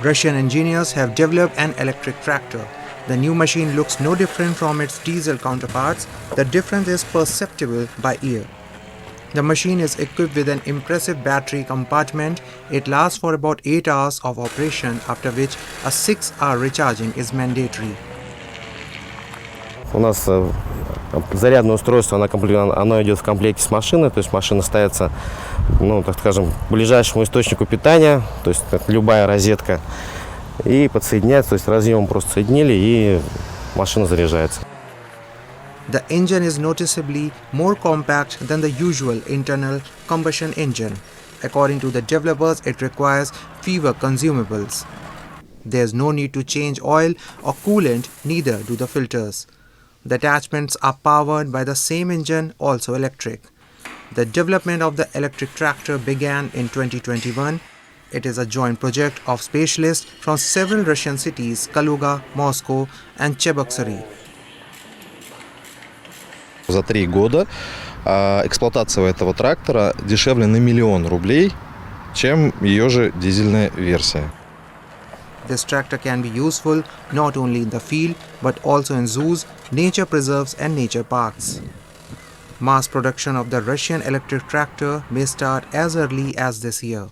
Russian engineers have developed an electric tractor. The new machine looks no different from its diesel counterparts. The difference is perceptible by ear. The machine is equipped with an impressive battery compartment. It lasts for about 8 hours of operation, after which a 6-hour recharging is mandatory. У нас зарядное устройство, оно идет в комплекте с машиной, то есть машина ставится, так скажем, к ближайшему источнику питания, то есть как любая розетка, и подсоединяется, то есть разъем просто соединили, и машина заряжается. The engine is noticeably more compact than the usual internal combustion engine. According to the developers, it requires fewer consumables. There's no need to change oil or coolant, neither do the filters. The attachments are powered by the same engine, also electric. The development of the electric tractor began in 2021. It is a joint project of specialists from several Russian cities, Kaluga, Moscow and Cheboksary. За 3 года эксплуатация этого трактора дешевле на 1 миллион рублей, чем ее же дизельная версия. This tractor can be useful not only in the field but also in zoos, nature preserves and nature parks. Mass production of the Russian electric tractor may start as early as this year.